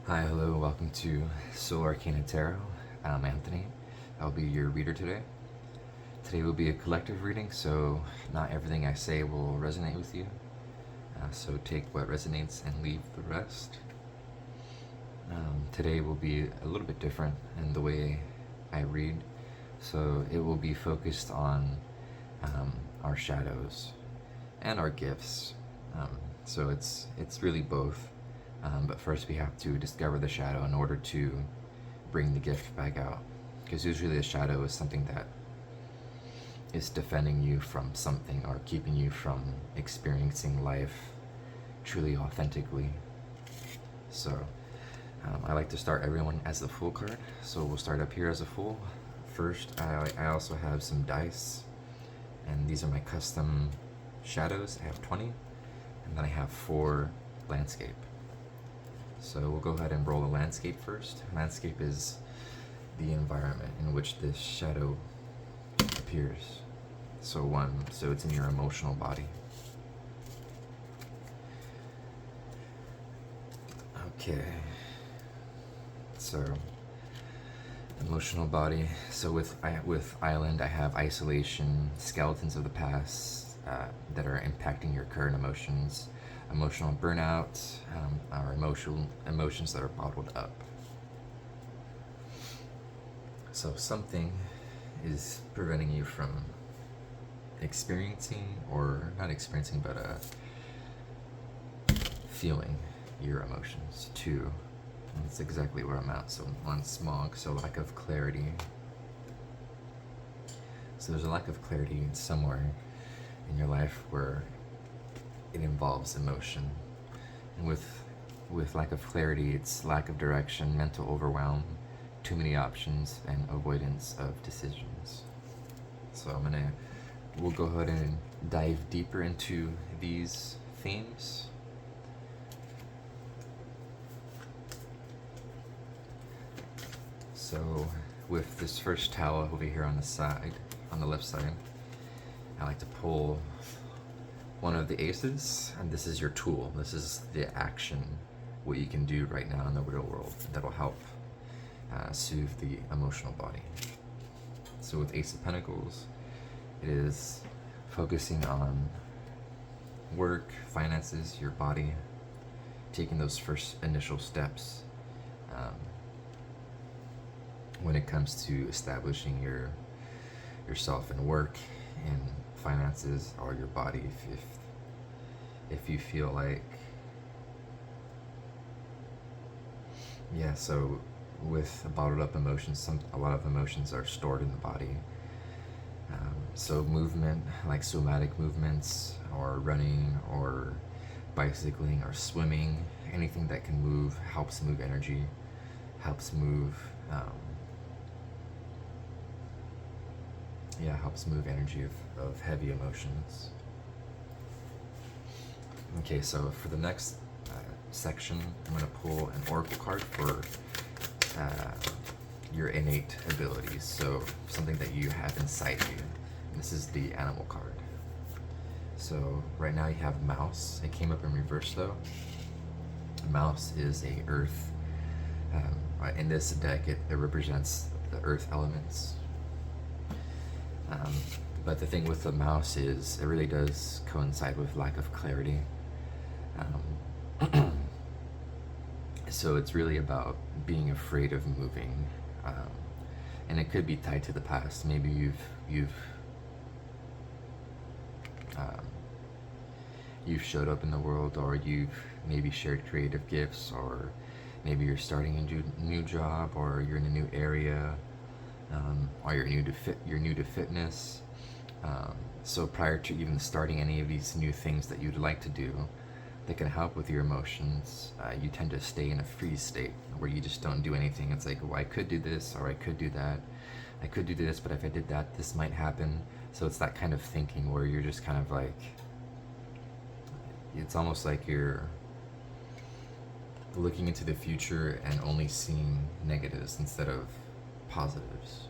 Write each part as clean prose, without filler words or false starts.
Hi, hello, welcome to Soulscapes. I'm Anthony. I'll be your reader today. Today will be a collective reading, so not everything I say will resonate with you. So take what resonates and leave the rest. Today will be a little bit different in the way I read, so it will be focused on our shadows and our gifts. So it's really both. But first, we have to discover the shadow in order to bring the gift back out. Because usually, the shadow is something that is defending you from something or keeping you from experiencing life truly authentically. So, I like to start everyone as a Fool card. So, we'll start up here as a Fool. First, I also have some dice, and these are my custom shadows. I have 20, and then I have 4 landscape. So we'll go ahead and roll the landscape first. Landscape is the environment in which this shadow appears. So it's in your emotional body. Okay. So emotional body. So with island, I have isolation, skeletons of the past that are impacting your current emotions. Emotional burnout, our emotions that are bottled up. So something is preventing you from experiencing, or not experiencing, but feeling your emotions. 2, that's exactly where I'm at. So 1, smog, so lack of clarity. So there's a lack of clarity somewhere in your life where it involves emotion, and with lack of clarity, it's lack of direction, mental overwhelm, too many options, and avoidance of decisions. So we'll go ahead and dive deeper into these themes. So with this first tower over here on the side, on the left side, I like to pull one of the aces, and this is your tool. This is the action, what you can do right now in the real world that'll help soothe the emotional body. So with Ace of Pentacles, it is focusing on work, finances, your body, taking those first initial steps when it comes to establishing yourself in work and finances, or your body. If you feel like, yeah, so with bottled up emotions, a lot of emotions are stored in the body. So movement, like somatic movements, or running, or bicycling, or swimming, anything that can move helps move energy, helps move helps move energy of heavy emotions. Okay, so for the next section, I'm going to pull an oracle card for your innate abilities, so something that you have inside you. And this is the animal card. So right now you have mouse. It came up in reverse though. Mouse is a earth. In this deck, it represents the earth elements. But the thing with the mouse is it really does coincide with lack of clarity. So it's really about being afraid of moving, and it could be tied to the past. Maybe you've showed up in the world, or you've maybe shared creative gifts, or maybe you're starting a new job, or you're in a new area, or you're new to fitness. So prior to even starting any of these new things that you'd like to do that can help with your emotions, you tend to stay in a freeze state where you just don't do anything. It's like, well, I could do this, or I could do that. I could do this, but if I did that, this might happen. So it's that kind of thinking where you're just kind of like, it's almost like you're looking into the future and only seeing negatives instead of positives.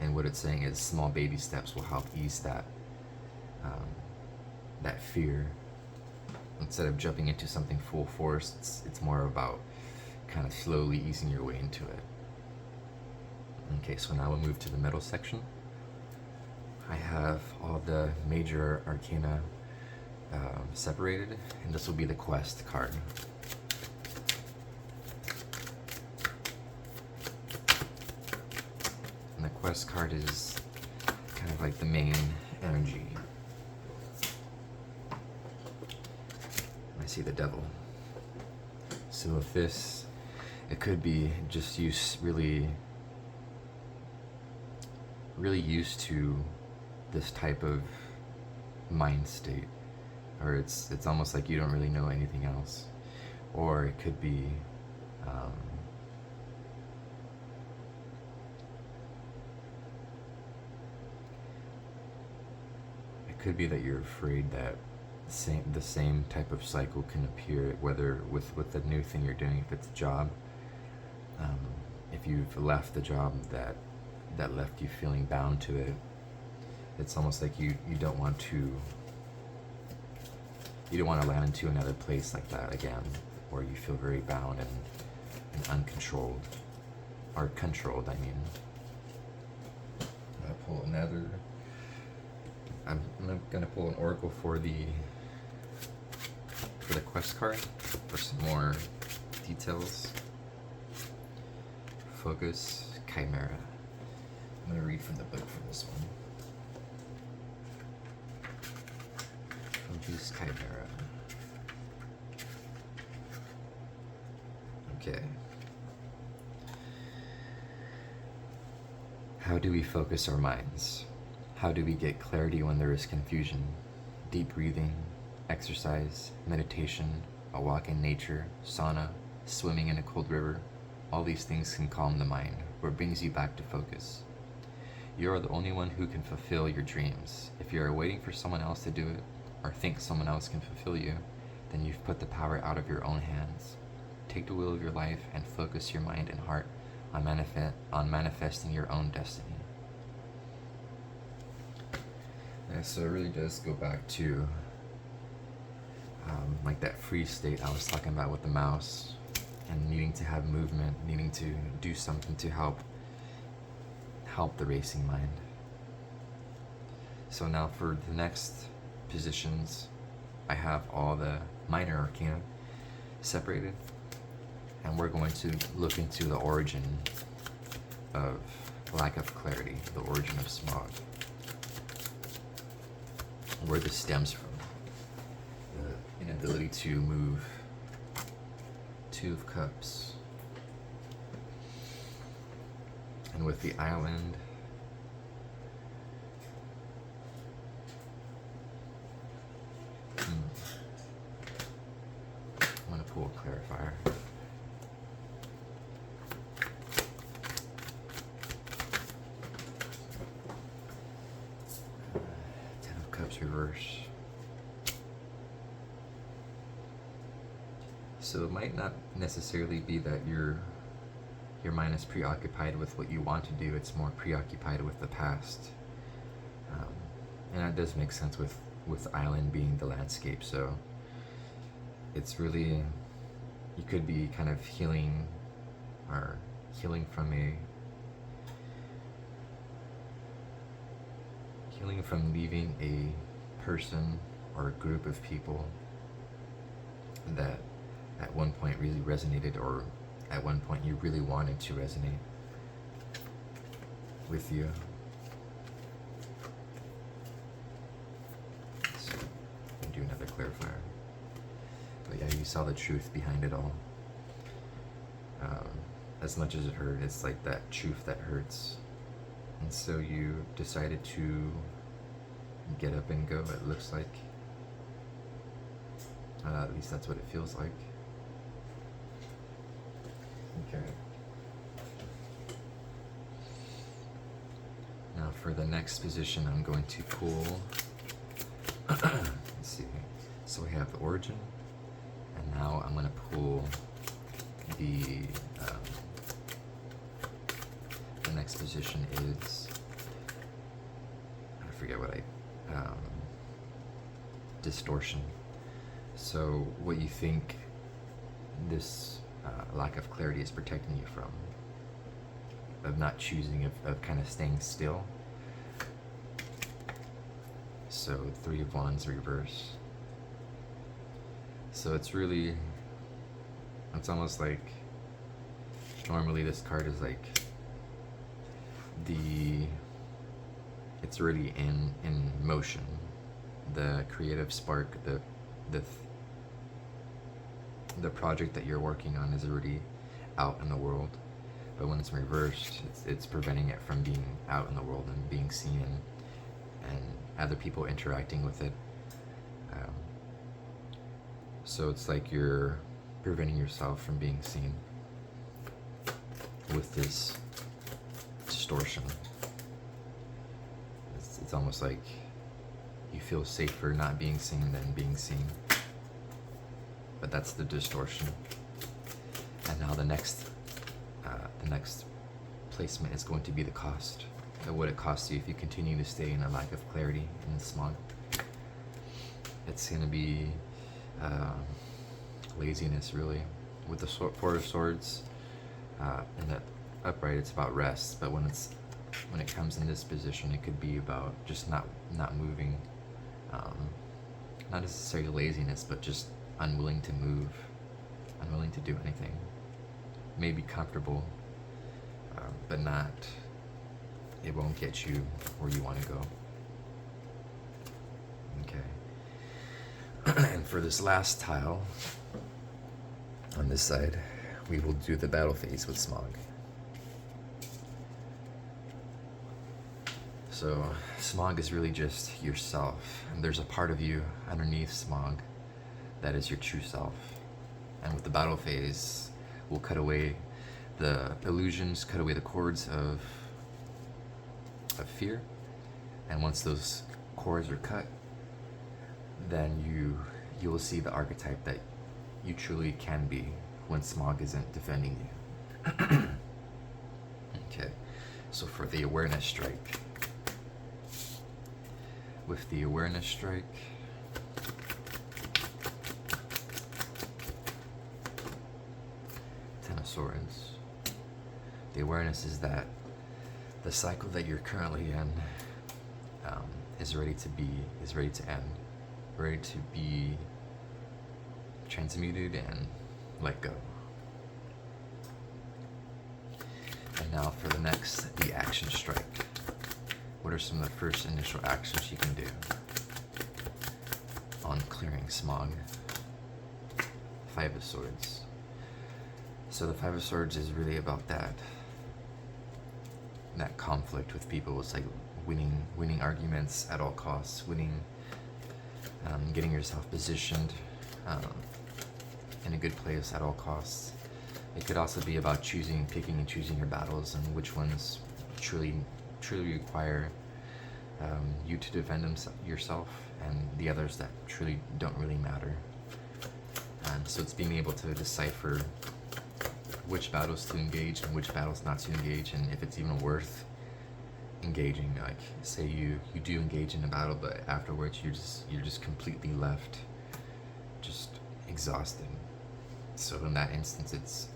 And what it's saying is small baby steps will help ease that fear. Instead of jumping into something full force, it's more about kind of slowly easing your way into it. Okay, so now we'll move to the middle section. I have all the major arcana separated, and this will be the quest card. And the quest card is kind of like the main energy. I see the devil. So if this, it could be just really used to this type of mind state, or it's almost like you don't really know anything else, or it could be that you're afraid that the same type of cycle can appear, whether with the new thing you're doing, if it's a job, if you've left the job that left you feeling bound to it. It's almost like you don't want to land into another place like that again, where you feel very bound and uncontrolled, or controlled, I mean. I'm gonna pull another. I'm gonna pull an oracle for the quest card for some more details. Focus Chimera. I'm gonna read from the book for this one. Focus Chimera. Okay. How do we focus our minds? How do we get clarity when there is confusion? Deep breathing, exercise, meditation, a walk in nature, sauna, swimming in a cold river. All these things can calm the mind, or brings you back to focus. You are the only one who can fulfill your dreams. If you are waiting for someone else to do it, or think someone else can fulfill you, then you've put the power out of your own hands. Take the wheel of your life and focus your mind and heart on manifesting your own destiny. Yeah, so it really does go back to like that free state I was talking about with the mouse, and needing to have movement, needing to do something to help the racing mind. So now for the next positions, I have all the minor arcana separated, and we're going to look into the origin of lack of clarity, the origin of smog, where this stems from. The inability to move. Two of Cups. And with the island, I'm going to pull a clarifier. Ten of Cups reverse. So it might not necessarily be that your mind is preoccupied with what you want to do, it's more preoccupied with the past. And that does make sense with the island being the landscape, so it's really, you could be kind of healing from leaving a person or a group of people that at one point really resonated, or at one point you really wanted to resonate with you. So I can do another clarifier. But yeah, you saw the truth behind it all. As much as it hurt, it's like that truth that hurts. And so you decided to get up and go, it looks like. At least that's what it feels like. Okay. Now for the next position, I'm going to pull, let's see, so we have the origin, and now I'm going to pull the next position is, I forget what distortion. So what you think this lack of clarity is protecting you from, of not choosing, of kind of staying still. So 3 of Wands reverse. So it's really, it's almost like, normally this card is like it's really in motion. The creative spark, the project that you're working on is already out in the world. But when it's reversed, it's preventing it from being out in the world and being seen, and other people interacting with it. So it's like you're preventing yourself from being seen with this distortion. It's almost like you feel safer not being seen than being seen. But that's the distortion. And now the next placement is going to be the cost. What it costs you if you continue to stay in a lack of clarity and smog. It's going to be laziness, really. With the 4 of Swords, in the upright, it's about rest. But when it comes in this position, it could be about just not moving. Not necessarily laziness, but just unwilling to move, unwilling to do anything. Maybe comfortable, but not. It won't get you where you want to go. Okay. And for this last tile, on this side, we will do the battle phase with smog. So smog is really just yourself, and there's a part of you underneath smog that is your true self. And with the battle phase, we'll cut away the illusions, cut away the cords of fear. And once those cords are cut, then you will see the archetype that you truly can be when smog isn't defending you. Okay, so for the awareness strike, with the awareness strike, Ten of Swords. The awareness is that the cycle that you're currently in is ready to end, ready to be transmuted and let go. And now for the action strike. What are some of the first initial actions you can do on clearing smog? 5 of Swords. So the 5 of Swords is really about that conflict with people. It's like winning arguments at all costs, getting yourself positioned in a good place at all costs. It could also be about picking and choosing your battles, and which ones truly require you to defend yourself, and the others that truly don't really matter. And so it's being able to decipher which battles to engage and which battles not to engage, and if it's even worth engaging. Like, say you do engage in a battle, but afterwards you're just completely left just exhausted. So in that instance, it's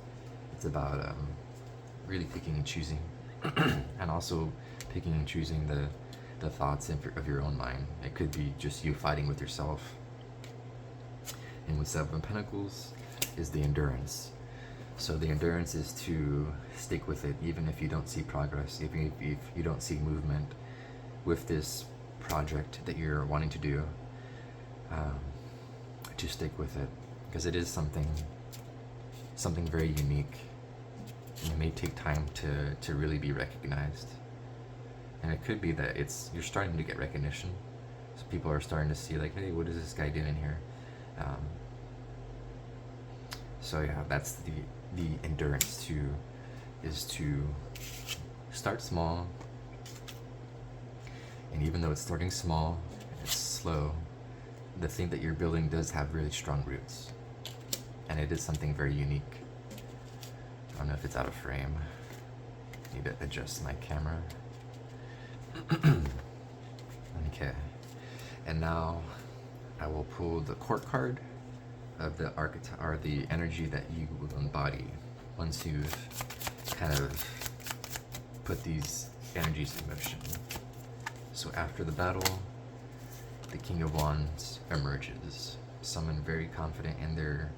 about really picking and choosing, and also picking and choosing the thoughts of your own mind. It could be just you fighting with yourself. And with 7 of Pentacles is the endurance. So the endurance is to stick with it, even if you don't see progress, even if you don't see movement with this project that you're wanting to do, to stick with it, because it is something very unique. And it may take time to really be recognized. And it could be that you're starting to get recognition. So people are starting to see, like, hey, what is this guy doing here? So yeah, that's the endurance is to start small. And even though it's starting small, it's slow, the thing that you're building does have really strong roots. And it is something very unique. I don't know if it's out of frame. Need to adjust my camera. Okay. And now I will pull the court card. of the archetype, or the energy that you will embody once you've kind of put these energies in motion. So after the battle, the King of Wands emerges. Someone very confident in their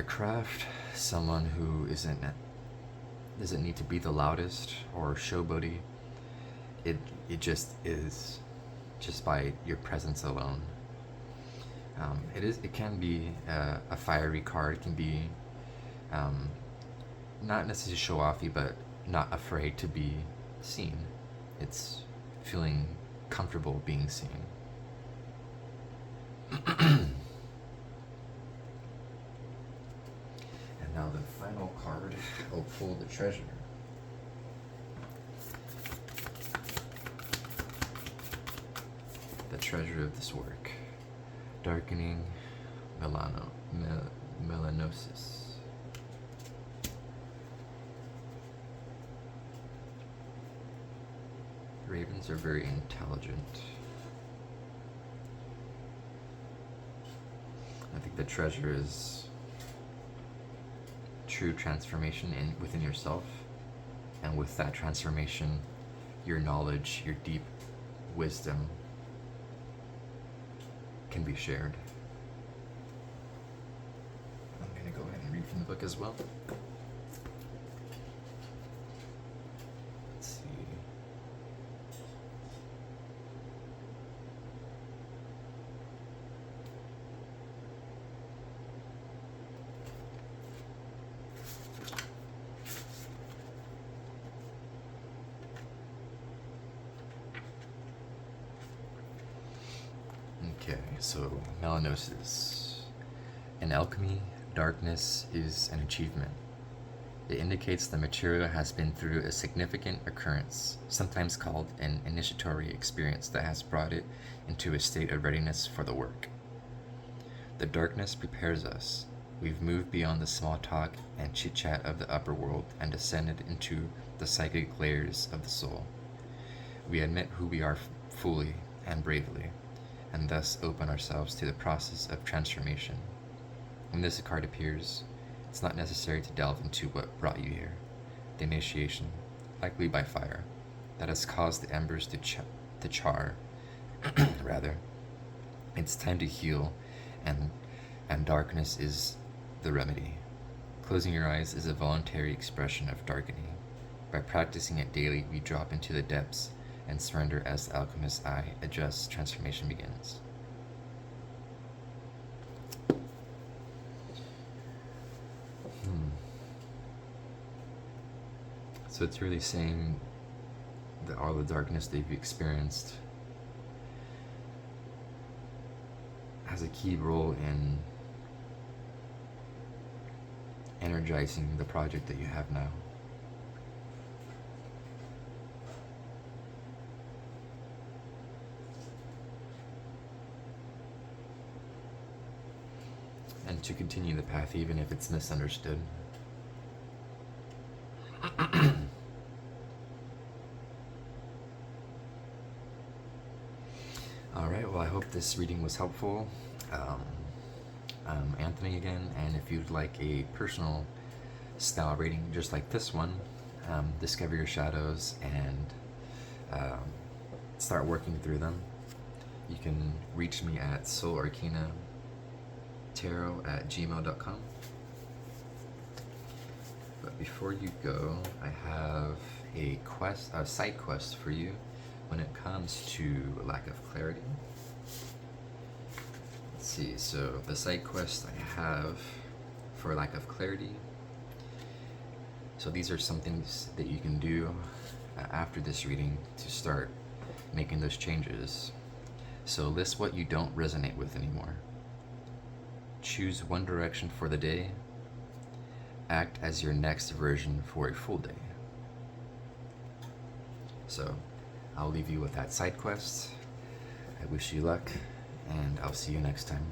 craft, someone who doesn't need to be the loudest or showboaty. It just is, just by your presence alone. It can be a fiery card. It can be not necessarily show-offy, but not afraid to be seen. It's feeling comfortable being seen. And now the final card, I'll pull the treasure. The treasure of this work. Darkening melanosis. Ravens are very intelligent. I think the treasure is true transformation within yourself, and with that transformation, your knowledge, your deep wisdom can be shared. I'm going to go ahead and read from the book as well. Let's see. Okay, so melanosis. In alchemy, darkness is an achievement. It indicates the material has been through a significant occurrence, sometimes called an initiatory experience that has brought it into a state of readiness for the work. The darkness prepares us. We've moved beyond the small talk and chit-chat of the upper world and descended into the psychic layers of the soul. We admit who we are fully and bravely, and thus open ourselves to the process of transformation. When this card appears, it's not necessary to delve into what brought you here, the initiation, likely by fire, that has caused the embers to char. Rather, it's time to heal, and darkness is the remedy. Closing your eyes is a voluntary expression of darkening. By practicing it daily, we drop into the depths and surrender as the alchemist's eye adjusts, transformation begins. So it's really saying that all the darkness that you've experienced has a key role in energizing the project that you have now. And to continue the path even if it's misunderstood. Alright, well I hope this reading was helpful. I'm Anthony again, and if you'd like a personal style reading just like this one, discover your shadows and start working through them, you can reach me at soularcanatarot@gmail.com. But before you go, I have a side quest for you when it comes to lack of clarity. Let's see, so the side quest I have for lack of clarity. So these are some things that you can do after this reading to start making those changes. So list what you don't resonate with anymore. Choose one direction for the day. Act as your next version for a full day. So I'll leave you with that side quest. I wish you luck, and I'll see you next time.